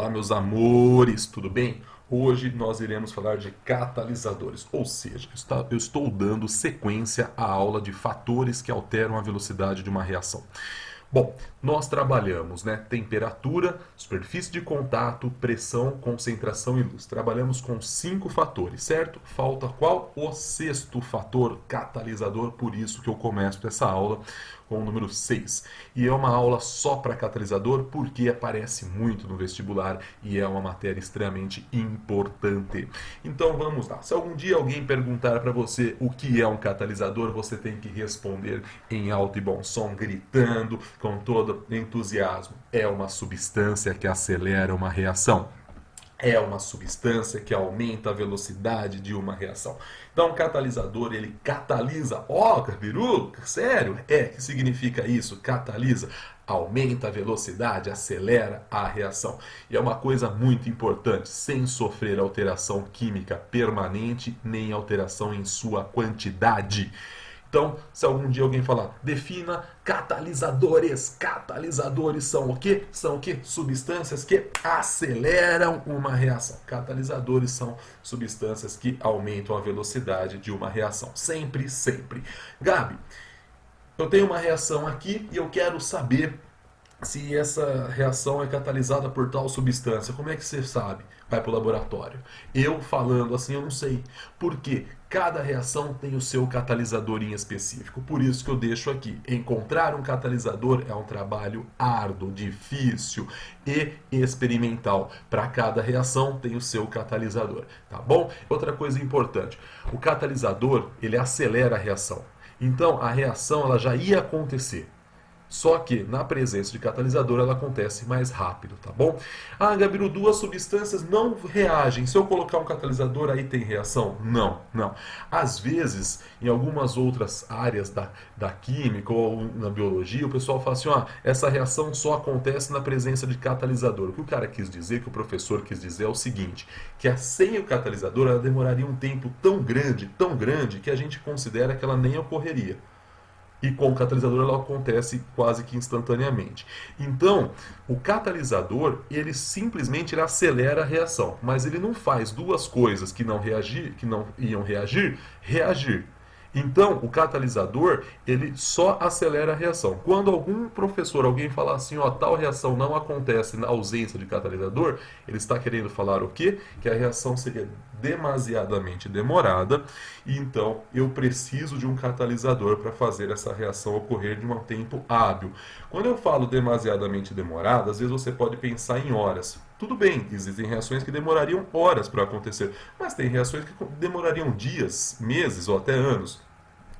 Olá, meus amores, tudo bem? Hoje nós iremos falar de catalisadores, ou seja, eu estou dando sequência à aula de fatores que alteram a velocidade de uma reação. Bom, nós trabalhamos, temperatura, superfície de contato, pressão, concentração e luz. Trabalhamos com 5 fatores, certo? Falta qual? O sexto fator, catalisador, por isso que eu começo essa aula com o número 6. E é uma aula só para catalisador porque aparece muito no vestibular e é uma matéria extremamente importante. Então vamos lá. Se algum dia alguém perguntar para você o que é um catalisador, você tem que responder em alto e bom som, gritando, com todo entusiasmo. É uma substância que acelera uma reação. É uma substância que aumenta a velocidade de uma reação. Então, o catalisador, ele catalisa. Ó, Capiru, sério? Que significa isso? Catalisa. Aumenta a velocidade, acelera a reação. E é uma coisa muito importante, sem sofrer alteração química permanente, nem alteração em sua quantidade. Então, se algum dia alguém falar, defina catalisadores. Catalisadores são o quê? São o quê? Substâncias que aceleram uma reação. Catalisadores são substâncias que aumentam a velocidade de uma reação. Sempre, sempre. Gabi, eu tenho uma reação aqui e eu quero saber se essa reação é catalisada por tal substância. Como é que você sabe? Vai para o laboratório. Eu falando assim, eu não sei. Por quê? Cada reação tem o seu catalisador em específico. Por isso que eu deixo aqui. Encontrar um catalisador é um trabalho árduo, difícil e experimental. Para cada reação tem o seu catalisador, tá bom? Outra coisa importante. O catalisador, ele acelera a reação. Então, a reação ela já ia acontecer. Só que na presença de catalisador ela acontece mais rápido, tá bom? Ah, Gabiru, duas substâncias não reagem. Se eu colocar um catalisador aí tem reação? Não, não. Às vezes, em algumas outras áreas da química ou na biologia, o pessoal fala assim, essa reação só acontece na presença de catalisador. O que o cara quis dizer, que o professor quis dizer é o seguinte, que sem o catalisador ela demoraria um tempo tão grande, que a gente considera que ela nem ocorreria. E com o catalisador ela acontece quase que instantaneamente. Então, o catalisador, ele simplesmente acelera a reação, mas ele não faz duas coisas que não iam reagir. Então, o catalisador, ele só acelera a reação. Quando algum professor, alguém falar assim, tal reação não acontece na ausência de catalisador, ele está querendo falar o quê? Que a reação seria demasiadamente demorada, e então eu preciso de um catalisador para fazer essa reação ocorrer de um tempo hábil. Quando eu falo demasiadamente demorada, às vezes você pode pensar em horas. Tudo bem, existem reações que demorariam horas para acontecer, mas tem reações que demorariam dias, meses ou até anos.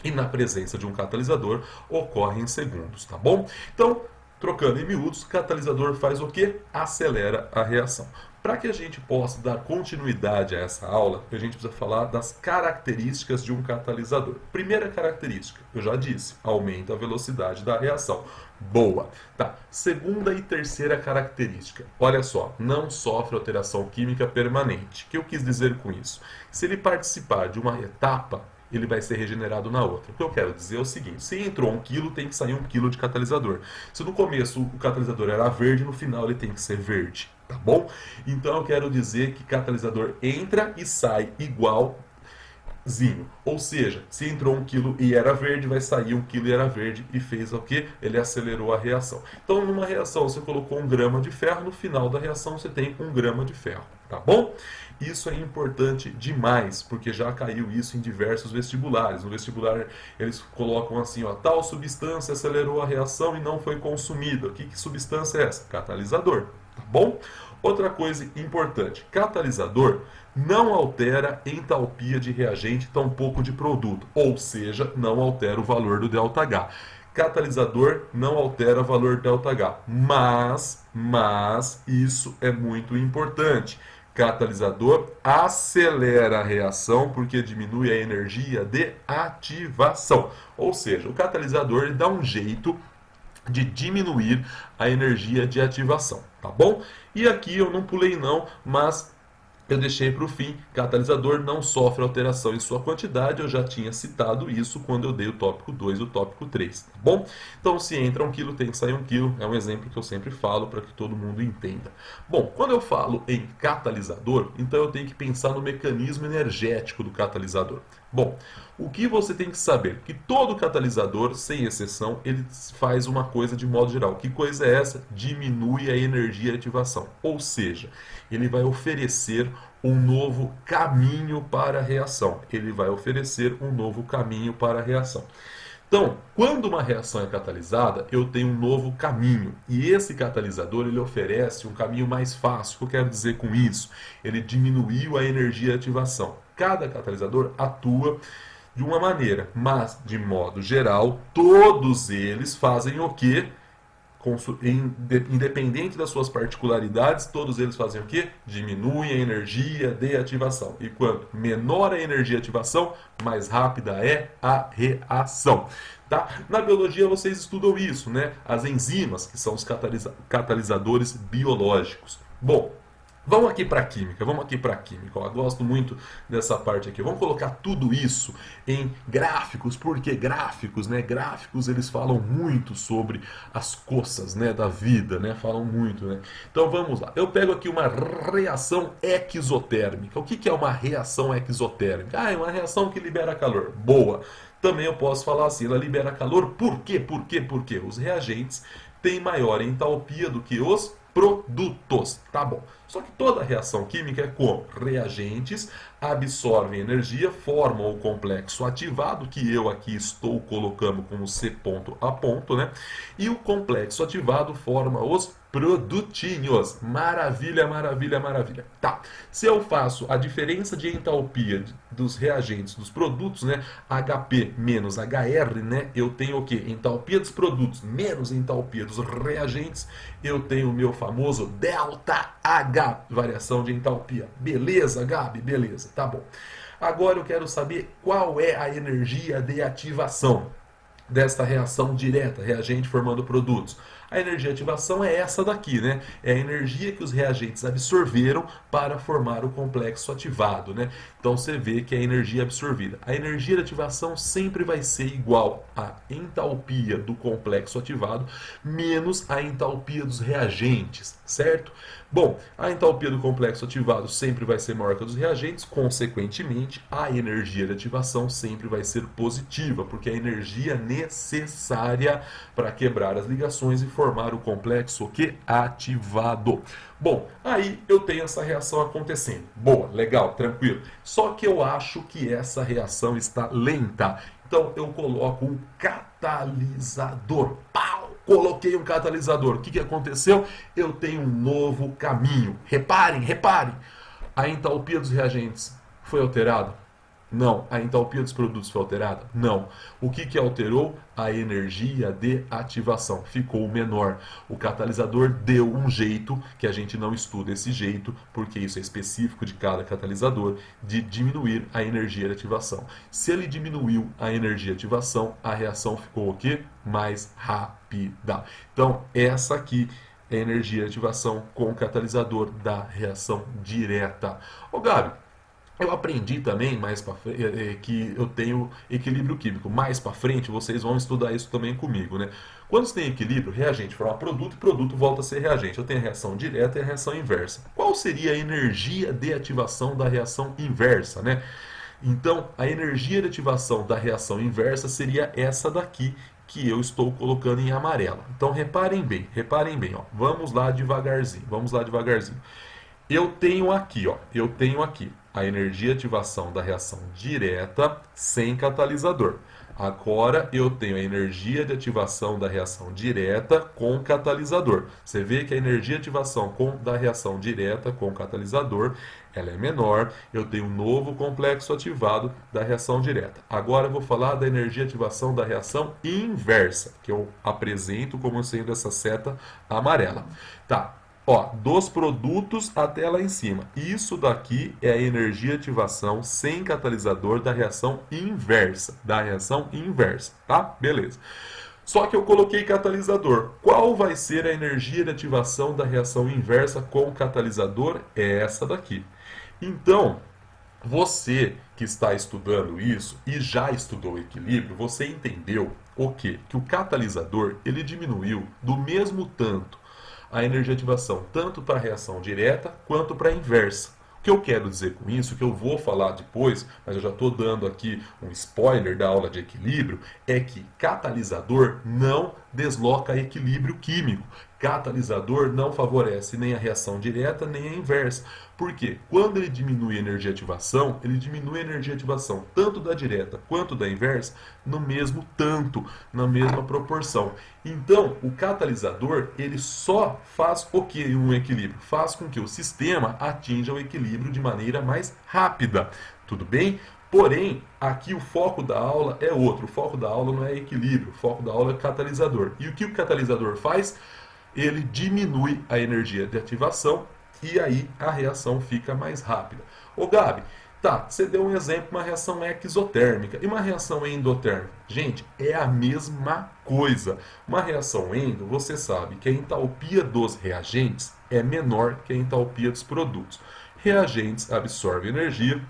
E na presença de um catalisador ocorre em segundos, tá bom? Então, trocando em miúdos, o catalisador faz o quê? Acelera a reação. Para que a gente possa dar continuidade a essa aula, a gente precisa falar das características de um catalisador. Primeira característica, eu já disse, aumenta a velocidade da reação. Boa. Tá. Segunda e terceira característica. Olha só, não sofre alteração química permanente. O que eu quis dizer com isso? Se ele participar de uma etapa, ele vai ser regenerado na outra. O que eu quero dizer é o seguinte, se entrou 1 kg, tem que sair 1 kg de catalisador. Se no começo o catalisador era verde, no final ele tem que ser verde, tá bom? Então eu quero dizer que catalisador entra e sai igualzinho. Ou seja, se entrou 1 kg e era verde, vai sair 1 kg e era verde e fez o quê? Ele acelerou a reação. Então numa reação você colocou 1 grama de ferro, no final da reação você tem 1 grama de ferro, tá bom? Isso é importante demais, porque já caiu isso em diversos vestibulares. No vestibular eles colocam assim, tal substância acelerou a reação e não foi consumida. Que substância é essa? Catalisador, tá bom? Outra coisa importante, catalisador não altera entalpia de reagente, tampouco de produto, ou seja, não altera o valor do ΔH. Catalisador não altera o valor ΔH, mas isso é muito importante. Catalisador acelera a reação porque diminui a energia de ativação. Ou seja, o catalisador dá um jeito de diminuir a energia de ativação, tá bom? E aqui eu não pulei não, mas eu deixei para o fim. Catalisador não sofre alteração em sua quantidade. Eu já tinha citado isso quando eu dei o tópico 2 e o tópico 3, tá bom? Então, se entra 1 kg, tem que sair 1 kg. É um exemplo que eu sempre falo para que todo mundo entenda. Bom, quando eu falo em catalisador, então eu tenho que pensar no mecanismo energético do catalisador. Bom, o que você tem que saber? Que todo catalisador, sem exceção, ele faz uma coisa de modo geral. Que coisa é essa? Diminui a energia de ativação. Ou seja, ele vai oferecer um novo caminho para a reação. Ele vai oferecer um novo caminho para a reação. Então, quando uma reação é catalisada, eu tenho um novo caminho. E esse catalisador, ele oferece um caminho mais fácil. O que eu quero dizer com isso? Ele diminuiu a energia de ativação. Cada catalisador atua de uma maneira, mas, de modo geral, todos eles fazem o quê? Independente das suas particularidades, todos eles fazem o quê? Diminuem a energia de ativação. E quanto menor a energia de ativação, mais rápida é a reação. Tá? Na biologia vocês estudam isso, né? As enzimas, que são os catalisadores biológicos. Bom, vamos aqui para a química, Eu gosto muito dessa parte aqui. Vamos colocar tudo isso em gráficos, porque gráficos, né? Gráficos, eles falam muito sobre as coisas, né, da vida, né? Falam muito, né? Então vamos lá. Eu pego aqui uma reação exotérmica. O que é uma reação exotérmica? Ah, é uma reação que libera calor. Boa. Também eu posso falar assim, ela libera calor por quê? Porque os reagentes têm maior entalpia do que os produtos. Tá bom. Só que toda reação química é como? Reagentes absorvem energia, formam o complexo ativado, que eu aqui estou colocando como C ponto a ponto, né? E o complexo ativado forma os produtinhos. Maravilha, maravilha, maravilha. Tá. Se eu faço a diferença de entalpia dos reagentes, dos produtos, né? HP menos HR, né? Eu tenho o quê? Entalpia dos produtos menos entalpia dos reagentes. Eu tenho o meu famoso ΔH, variação de entalpia. Beleza, Gabi? Beleza, tá bom. Agora eu quero saber qual é a energia de ativação desta reação direta, reagente formando produtos. A energia de ativação é essa daqui, né? É a energia que os reagentes absorveram para formar o complexo ativado, né? Então você vê que é a energia absorvida. A energia de ativação sempre vai ser igual à entalpia do complexo ativado menos a entalpia dos reagentes, certo? Bom, a entalpia do complexo ativado sempre vai ser maior que a dos reagentes, consequentemente, a energia de ativação sempre vai ser positiva, porque é a energia necessária para quebrar as ligações e formar o complexo que ativado. Bom, aí eu tenho essa reação acontecendo. Boa, legal, tranquilo. Só que eu acho que essa reação está lenta. Então eu coloco um catalisador. Pau! Coloquei um catalisador. O que aconteceu? Eu tenho um novo caminho. Reparem, reparem. A entalpia dos reagentes foi alterada? Não. A entalpia dos produtos foi alterada? Não. O que alterou? A energia de ativação ficou menor. O catalisador deu um jeito, que a gente não estuda esse jeito, porque isso é específico de cada catalisador, de diminuir a energia de ativação. Se ele diminuiu a energia de ativação, a reação ficou o quê? Mais rápida. Então, essa aqui é a energia de ativação com o catalisador da reação direta. Ô Gabi, eu aprendi também mais para frente que eu tenho equilíbrio químico. Mais para frente vocês vão estudar isso também comigo, né? Quando você tem equilíbrio, reagente forma produto e produto volta a ser reagente. Eu tenho a reação direta e a reação inversa. Qual seria a energia de ativação da reação inversa, né? Então, a energia de ativação da reação inversa seria essa daqui que eu estou colocando em amarelo. Então, reparem bem, ó. Vamos lá devagarzinho, Eu tenho aqui a energia de ativação da reação direta sem catalisador. Agora eu tenho a energia de ativação da reação direta com catalisador. Você vê que a energia de ativação da reação direta com catalisador, ela é menor. Eu tenho um novo complexo ativado da reação direta. Agora eu vou falar da energia de ativação da reação inversa, que eu apresento como sendo essa seta amarela. Tá. Ó, dos produtos até lá em cima. Isso daqui é a energia de ativação sem catalisador da reação inversa. Tá? Beleza. Só que eu coloquei catalisador. Qual vai ser a energia de ativação da reação inversa com catalisador? É essa daqui. Então, você que está estudando isso e já estudou o equilíbrio, você entendeu o quê? Que o catalisador ele diminuiu do mesmo tanto a energia de ativação, tanto para a reação direta quanto para a inversa. O que eu quero dizer com isso, que eu vou falar depois, mas eu já estou dando aqui um spoiler da aula de equilíbrio, é que catalisador não desloca equilíbrio químico. Catalisador não favorece nem a reação direta nem a inversa. Por quê? Quando ele diminui a energia de ativação, ele diminui a energia de ativação tanto da direta quanto da inversa no mesmo tanto, na mesma proporção. Então, o catalisador, ele só faz o que em um equilíbrio? Faz com que o sistema atinja o equilíbrio de maneira mais rápida. Tudo bem? Porém, aqui o foco da aula é outro. O foco da aula não é equilíbrio, o foco da aula é catalisador. E o que o catalisador faz? Ele diminui a energia de ativação e aí a reação fica mais rápida. Ô Gabi, tá, você deu um exemplo, uma reação exotérmica e uma reação endotérmica. Gente, é a mesma coisa. Uma reação endo, você sabe que a entalpia dos reagentes é menor que a entalpia dos produtos. Reagentes absorvem energia,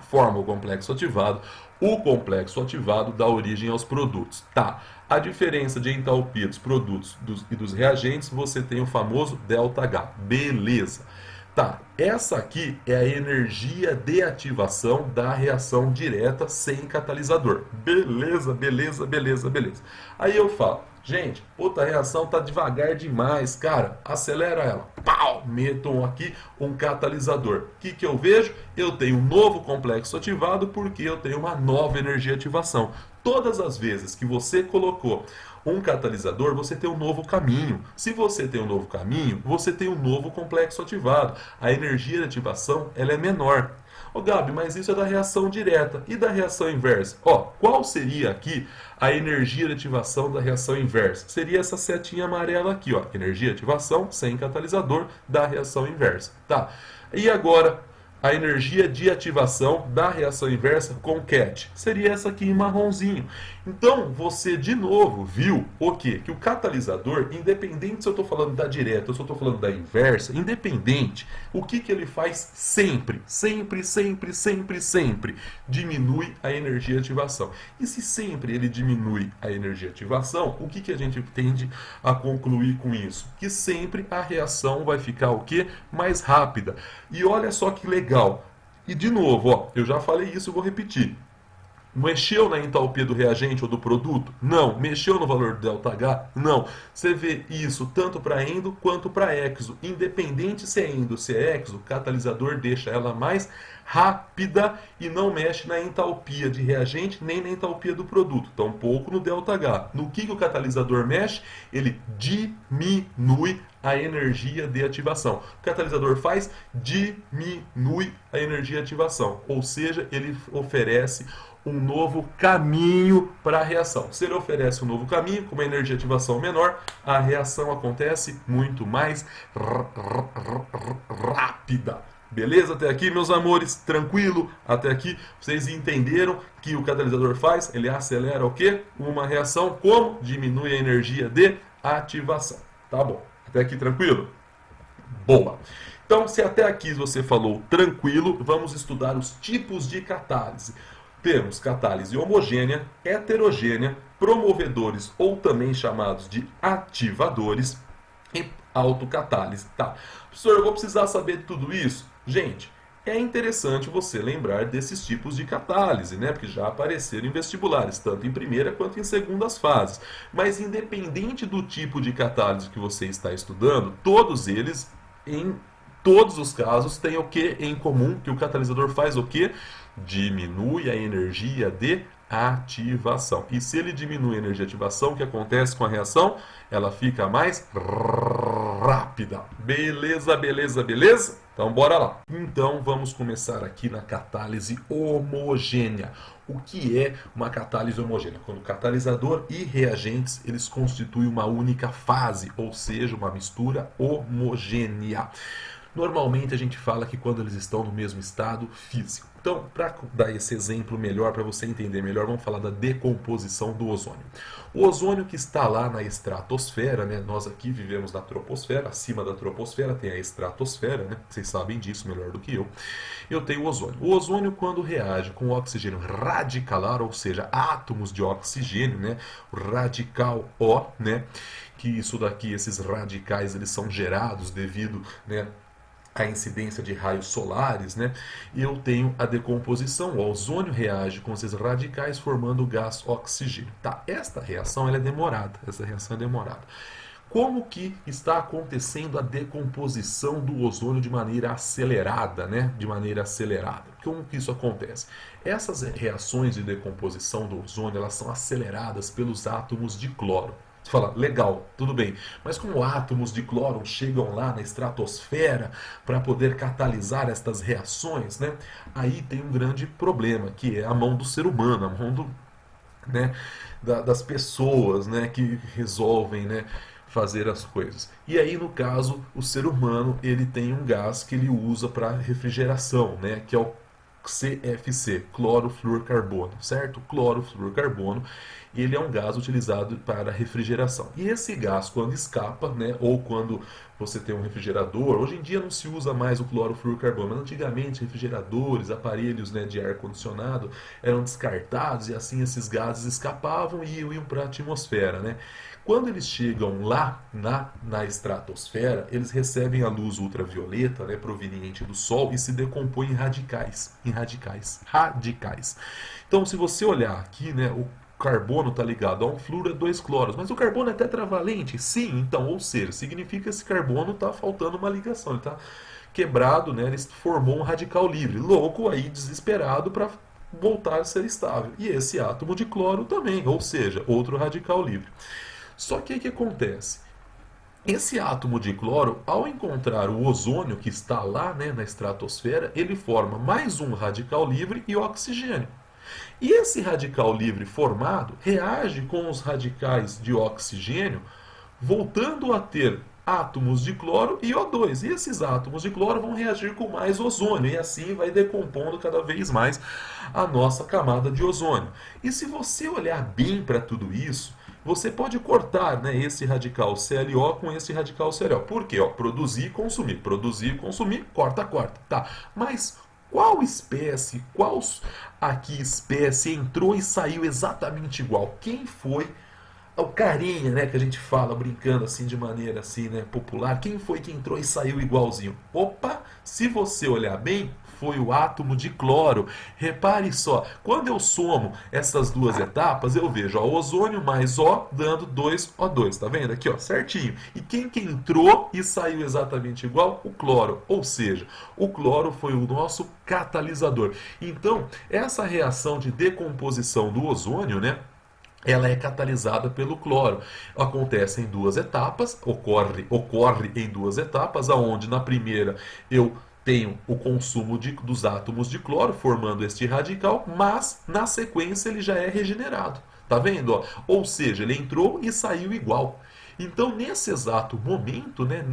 formam o complexo ativado. O complexo ativado dá origem aos produtos. Tá, a diferença de entalpia dos produtos e dos reagentes, você tem o famoso ΔH. Beleza. Tá, essa aqui é a energia de ativação da reação direta sem catalisador. Beleza, beleza, beleza, beleza. Aí eu falo, gente, puta, a reação tá devagar demais, cara, acelera ela. Pau! Metam aqui um catalisador. O que eu vejo? Eu tenho um novo complexo ativado porque eu tenho uma nova energia de ativação. Todas as vezes que você colocou um catalisador, você tem um novo caminho. Se você tem um novo caminho, você tem um novo complexo ativado. A energia de ativação ela é menor. Ô Gabi, mas isso é da reação direta. E da reação inversa? Ó, qual seria aqui a energia de ativação da reação inversa? Seria essa setinha amarela aqui, ó. Energia de ativação sem catalisador da reação inversa. Tá. E agora, a energia de ativação da reação inversa com CAT. Seria essa aqui em marronzinho. Então, você de novo viu o quê? Que o catalisador, independente se eu estou falando da direta ou se eu estou falando da inversa, independente, o que ele faz sempre, sempre, diminui a energia de ativação. E se sempre ele diminui a energia de ativação, o que a gente tende a concluir com isso? Que sempre a reação vai ficar o quê? Mais rápida. E olha só que legal. E de novo, ó, eu já falei isso, eu vou repetir. Mexeu na entalpia do reagente ou do produto? Não. Mexeu no valor do ΔH? Não. Você vê isso tanto para endo quanto para exo. Independente se é endo ou se é exo, o catalisador deixa ela mais rápida e não mexe na entalpia de reagente nem na entalpia do produto. Tampouco no ΔH. No que o catalisador mexe? Ele diminui a energia de ativação. O catalisador faz? Diminui a energia de ativação. Ou seja, ele oferece um novo caminho para a reação. Se ele oferece um novo caminho, com uma energia de ativação menor, a reação acontece muito mais rápida. Beleza? Até aqui, meus amores, tranquilo? Até aqui, vocês entenderam que o catalisador faz? Ele acelera o quê? Uma reação como? Diminui a energia de ativação. Tá bom. Até aqui, tranquilo? Boa. Então, se até aqui você falou tranquilo, vamos estudar os tipos de catálise. Temos catálise homogênea, heterogênea, promovedores ou também chamados de ativadores e autocatálise. Tá. Professor, eu vou precisar saber de tudo isso? Gente, é interessante você lembrar desses tipos de catálise, né? Porque já apareceram em vestibulares, tanto em primeira quanto em segundas fases. Mas independente do tipo de catálise que você está estudando, todos eles, em todos os casos, têm o que em comum? Que o catalisador faz o quê? Diminui a energia de ativação. E se ele diminui a energia de ativação, o que acontece com a reação? Ela fica mais rápida. Beleza, beleza, beleza? Então bora lá. Então vamos começar aqui na catálise homogênea. O que é uma catálise homogênea? Quando o catalisador e reagentes eles constituem uma única fase, ou seja, uma mistura homogênea. Normalmente a gente fala que quando eles estão no mesmo estado físico. Então, para dar esse exemplo melhor, para você entender melhor, vamos falar da decomposição do ozônio. O ozônio que está lá na estratosfera, né? Nós aqui vivemos na troposfera, acima da troposfera tem a estratosfera, né? Vocês sabem disso melhor do que eu. Eu tenho o ozônio. O ozônio, quando reage com o oxigênio radicalar, ou seja, átomos de oxigênio, né? O radical O, né? Que isso daqui, esses radicais, eles são gerados devido, né, a incidência de raios solares, né? E eu tenho a decomposição. O ozônio reage com esses radicais formando o gás oxigênio. Tá? Esta reação ela é demorada. Essa reação é demorada. Como que está acontecendo a decomposição do ozônio de maneira acelerada, né? De maneira acelerada. Como que isso acontece? Essas reações de decomposição do ozônio, elas são aceleradas pelos átomos de cloro. Você fala, legal, tudo bem, mas como átomos de cloro chegam lá na estratosfera para poder catalisar estas reações, né? Aí tem um grande problema, que é a mão do ser humano, a mão do, né, das pessoas, né, que resolvem, né, fazer as coisas. E aí, no caso, o ser humano ele tem um gás que ele usa para refrigeração, né, que é o CFC, clorofluorcarbono, certo? Clorofluorcarbono, ele é um gás utilizado para refrigeração. E esse gás, quando escapa, né, ou quando você tem um refrigerador, hoje em dia não se usa mais o clorofluorcarbono, mas antigamente refrigeradores, aparelhos, né, de ar-condicionado eram descartados e assim esses gases escapavam e iam para a atmosfera, né? Quando eles chegam lá na estratosfera, eles recebem a luz ultravioleta, né, proveniente do Sol e se decompõem em radicais. Radicais. Então, se você olhar aqui, né, o carbono está ligado a um flúor e 2 cloros. Mas o carbono é tetravalente? Sim, então, ou seja, significa que esse carbono está faltando uma ligação. Ele está quebrado, né, ele formou um radical livre. Louco aí, desesperado para voltar a ser estável. E esse átomo de cloro também, ou seja, outro radical livre. Só que o que acontece? Esse átomo de cloro, ao encontrar o ozônio que está lá, né, na estratosfera, ele forma mais um radical livre e oxigênio. E esse radical livre formado reage com os radicais de oxigênio, voltando a ter átomos de cloro e O2. E esses átomos de cloro vão reagir com mais ozônio e assim vai decompondo cada vez mais a nossa camada de ozônio. E se você olhar bem para tudo isso, você pode cortar, né, esse radical CLO com esse radical CLO. Por quê? Ó, produzir e consumir, corta, corta. Tá. Mas qual espécie, qual aqui espécie entrou e saiu exatamente igual? Quem foi o carinha, né, que a gente fala brincando assim de maneira assim, né, popular? Quem foi que entrou e saiu igualzinho? Opa, se você olhar bem, foi o átomo de cloro. Repare só, quando eu somo essas duas etapas, eu vejo ó, ozônio mais O dando 2O2, tá vendo aqui, ó, certinho. E quem que entrou e saiu exatamente igual? O cloro, ou seja, o cloro foi o nosso catalisador. Então, essa reação de decomposição do ozônio, né, ela é catalisada pelo cloro. Acontece em duas etapas, ocorre em duas etapas, aonde na primeira eu tenho o consumo dos átomos de cloro, formando este radical, mas na sequência ele já é regenerado. Tá vendo? Ó? Ou seja, ele entrou e saiu igual. Então, nesse exato momento, né,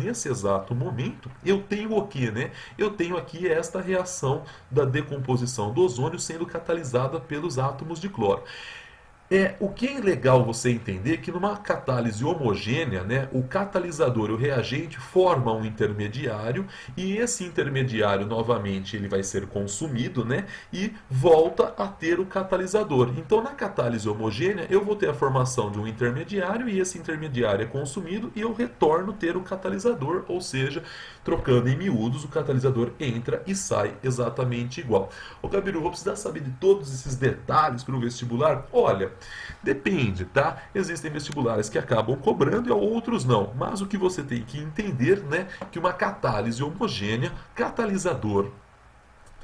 eu tenho o que, né? Eu tenho aqui esta reação da decomposição do ozônio sendo catalisada pelos átomos de cloro. O que é legal você entender que numa catálise homogênea, né, o catalisador e o reagente formam um intermediário e esse intermediário novamente ele vai ser consumido, né, e volta a ter o catalisador. Então na catálise homogênea eu vou ter a formação de um intermediário e esse intermediário é consumido e eu retorno ter o catalisador, ou seja, trocando em miúdos, o catalisador entra e sai exatamente igual. Ô Gabiru, vou precisar saber de todos esses detalhes para o vestibular? Olha, depende, tá? Existem vestibulares que acabam cobrando e outros não. Mas o que você tem que entender, né, que uma catálise homogênea, catalisador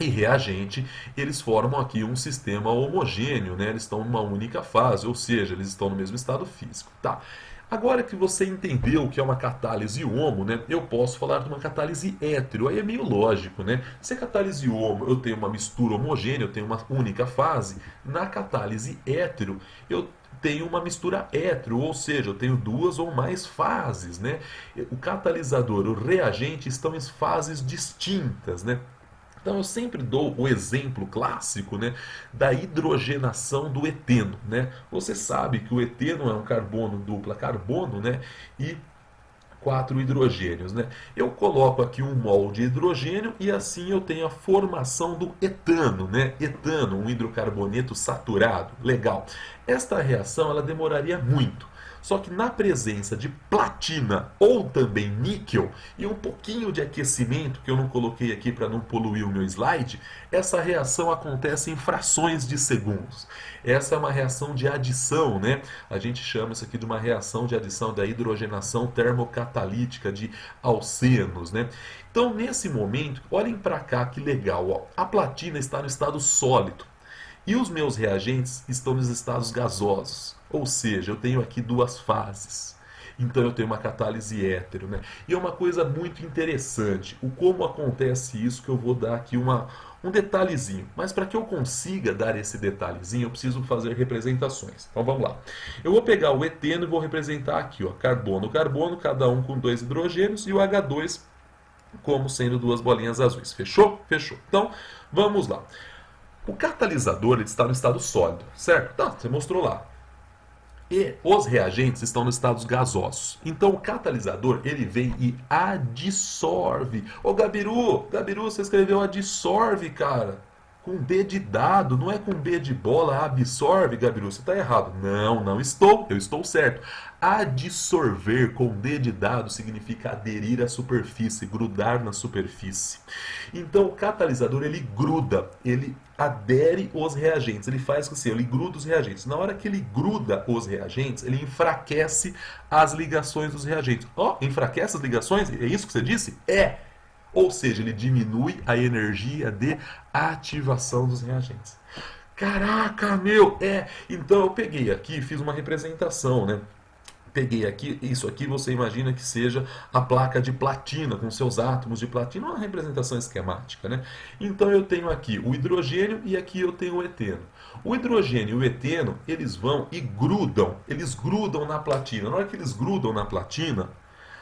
e reagente, eles formam aqui um sistema homogêneo, né? Eles estão numa única fase, ou seja, eles estão no mesmo estado físico, tá? Agora que você entendeu o que é uma catálise homo, né, eu posso falar de uma catálise hétero. Aí é meio lógico, né? Se a catálise homo eu tenho uma mistura homogênea, eu tenho uma única fase, na catálise hétero eu tenho uma mistura hétero, ou seja, eu tenho duas ou mais fases, né? O catalisador, o reagente estão em fases distintas, né? Então eu sempre dou o exemplo clássico, né, da hidrogenação do eteno, né? Você sabe que o eteno é um carbono dupla carbono, né? E quatro hidrogênios, né? Eu coloco aqui um mol de hidrogênio e assim eu tenho a formação do etano, né? Etano, um hidrocarboneto saturado. Legal. Esta reação ela demoraria muito. Só que na presença de platina ou também níquel e um pouquinho de aquecimento, que eu não coloquei aqui para não poluir o meu slide, essa reação acontece em frações de segundos. Essa é uma reação de adição, né? A gente chama isso aqui de uma reação de adição da hidrogenação termocatalítica de alcenos, né? Então, nesse momento, olhem para cá que legal, ó. A platina está no estado sólido. E os meus reagentes estão nos estados gasosos. Ou seja, eu tenho aqui duas fases. Então eu tenho uma catálise hétero, né? E é uma coisa muito interessante. O como acontece isso que eu vou dar aqui um detalhezinho. Mas para que eu consiga dar esse detalhezinho, eu preciso fazer representações. Então vamos lá. Eu vou pegar o eteno e vou representar aqui, ó, carbono, carbono, cada um com dois hidrogênios e o H2 como sendo duas bolinhas azuis. Fechou? Fechou. Então, vamos lá. O catalisador ele está no estado sólido, certo? Tá, você mostrou lá. E os reagentes estão nos estados gasosos. Então o catalisador ele vem e adsorve. Ô Gabiru, você escreveu adsorve, cara. Com B de dado, não é com B de bola, absorve, Gabiru, você está errado. Não, não estou, eu estou certo. Adsorver com D de dado significa aderir à superfície, grudar na superfície. Então o catalisador ele gruda, ele adere os reagentes, ele faz assim, ele gruda os reagentes. Na hora que ele gruda os reagentes, ele enfraquece as ligações dos reagentes. Ó, enfraquece as ligações? É isso que você disse? É! Ou seja, ele diminui a energia de ativação dos reagentes. Caraca, meu! Então eu peguei aqui, fiz uma representação, né? Peguei aqui, isso aqui você imagina que seja a placa de platina, com seus átomos de platina, uma representação esquemática, né? Então eu tenho aqui o hidrogênio e aqui eu tenho o eteno. O hidrogênio e o eteno, eles vão e grudam, eles grudam na platina. Na hora que eles grudam na platina,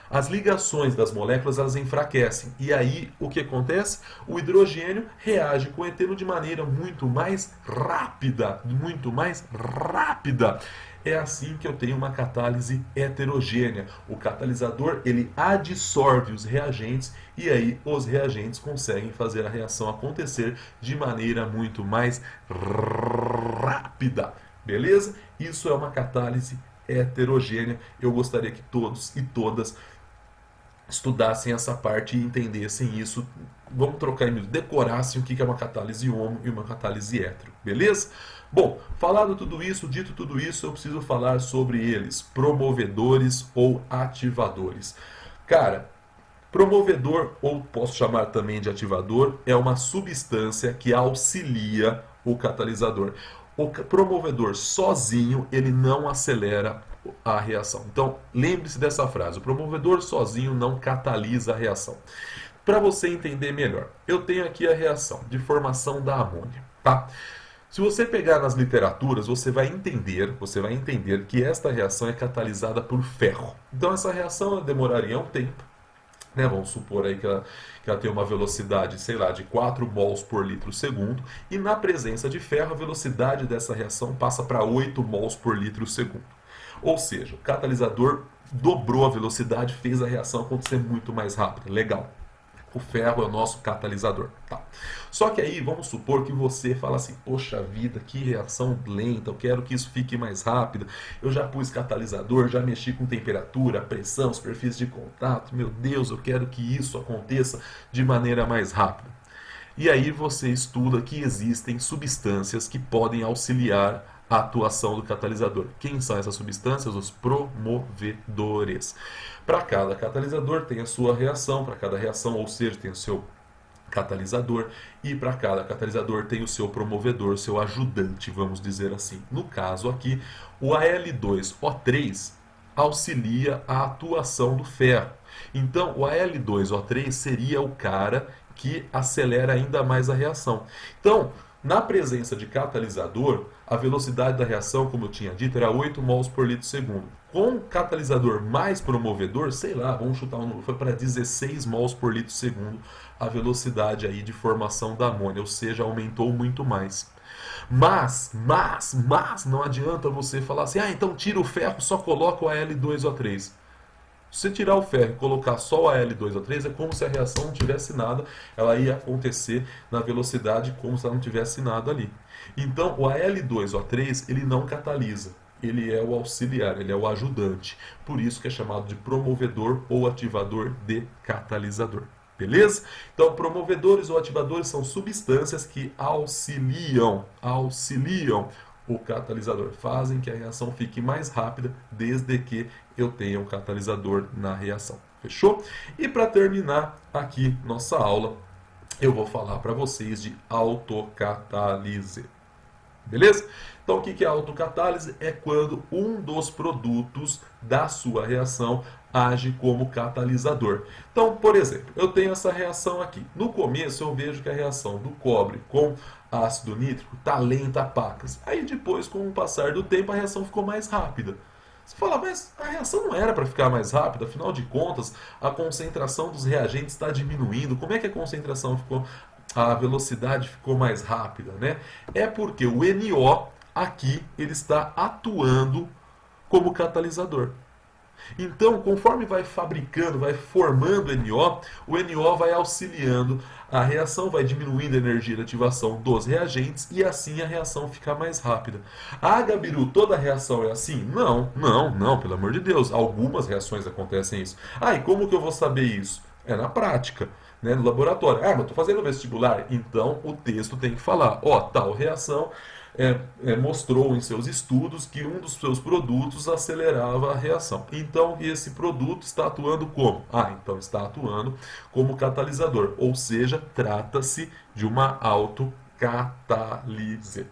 as ligações das moléculas elas enfraquecem. E aí o que acontece? O hidrogênio reage com o eteno de maneira muito mais rápida. Muito mais rápida. É assim que eu tenho uma catálise heterogênea. O catalisador ele adsorve os reagentes e aí os reagentes conseguem fazer a reação acontecer de maneira muito mais rápida. Beleza? Isso é uma catálise heterogênea. Eu gostaria que todos e todas estudassem essa parte e entendessem isso. Vamos trocar em decorassem o que é uma catálise homo e uma catálise hétero, beleza? Bom, falado tudo isso, dito tudo isso, eu preciso falar sobre eles, promovedores ou ativadores. Cara, promovedor, ou posso chamar também de ativador, é uma substância que auxilia o catalisador. O promovedor sozinho, ele não acelera a reação. Então, lembre-se dessa frase, o promovedor sozinho não catalisa a reação. Para você entender melhor, eu tenho aqui a reação de formação da amônia, tá? Se você pegar nas literaturas, você vai entender que esta reação é catalisada por ferro. Então essa reação demoraria um tempo, né? Vamos supor aí que ela tem uma velocidade, sei lá, de 4 mols por litro segundo, e na presença de ferro a velocidade dessa reação passa para 8 mols por litro segundo. Ou seja, o catalisador dobrou a velocidade, fez a reação acontecer muito mais rápida. Legal. O ferro é o nosso catalisador. Tá. Só que aí vamos supor que você fala assim, poxa vida, que reação lenta, eu quero que isso fique mais rápido. Eu já pus catalisador, já mexi com temperatura, pressão, superfície de contato. Meu Deus, eu quero que isso aconteça de maneira mais rápida. E aí você estuda que existem substâncias que podem auxiliar a atuação do catalisador. Quem são essas substâncias? Os promovedores. Para cada catalisador tem a sua reação, para cada reação, ou seja, tem o seu catalisador, e para cada catalisador tem o seu promovedor, seu ajudante, vamos dizer assim. No caso aqui, o Al2O3 auxilia a atuação do ferro. Então, o Al2O3 seria o cara que acelera ainda mais a reação. Então, Na presença de catalisador, a velocidade da reação, como eu tinha dito, era 8 mols por litro segundo. Com catalisador mais promovedor, sei lá, vamos chutar um número, foi para 16 mols por litro segundo a velocidade aí de formação da amônia, ou seja, aumentou muito mais. Mas, não adianta você falar assim, então tira o ferro, só coloca o Al2O3. Se você tirar o ferro e colocar só o Al2O3, é como se a reação não tivesse nada, ela ia acontecer na velocidade como se ela não tivesse nada ali. Então, o Al2O3, ele não catalisa, ele é o auxiliar, ele é o ajudante. Por isso que é chamado de promovedor ou ativador de catalisador. Beleza? Então, promovedores ou ativadores são substâncias que auxiliam o catalisador, fazem que a reação fique mais rápida desde que eu tenha um catalisador na reação. Fechou? E para terminar aqui nossa aula, eu vou falar para vocês de autocatálise. Beleza? Então, o que é autocatálise? É quando um dos produtos da sua reação age como catalisador. Então, por exemplo, eu tenho essa reação aqui. No começo, eu vejo que a reação do cobre com ácido nítrico está lenta a pacas. Aí, depois, com o passar do tempo, a reação ficou mais rápida. Você fala, mas a reação não era para ficar mais rápida, afinal de contas, a concentração dos reagentes está diminuindo. Como é que a concentração ficou, a velocidade ficou mais rápida, né? É porque o NO aqui ele está atuando como catalisador. Então, conforme vai fabricando, vai formando NO, o NO vai auxiliando a reação, vai diminuindo a energia de ativação dos reagentes e assim a reação fica mais rápida. Ah, Gabiru, toda reação é assim? Não, pelo amor de Deus. Algumas reações acontecem isso. E como que eu vou saber isso? É na prática, né, no laboratório. Mas estou fazendo vestibular, então o texto tem que falar, tal reação mostrou em seus estudos que um dos seus produtos acelerava a reação. Então, esse produto está atuando como? Então está atuando como catalisador, ou seja, trata-se de uma autocatálise.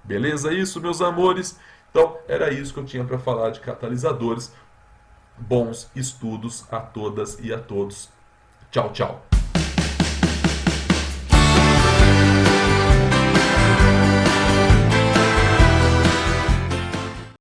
Beleza isso, meus amores? Então, era isso que eu tinha para falar de catalisadores. Bons estudos a todas e a todos. Tchau, tchau.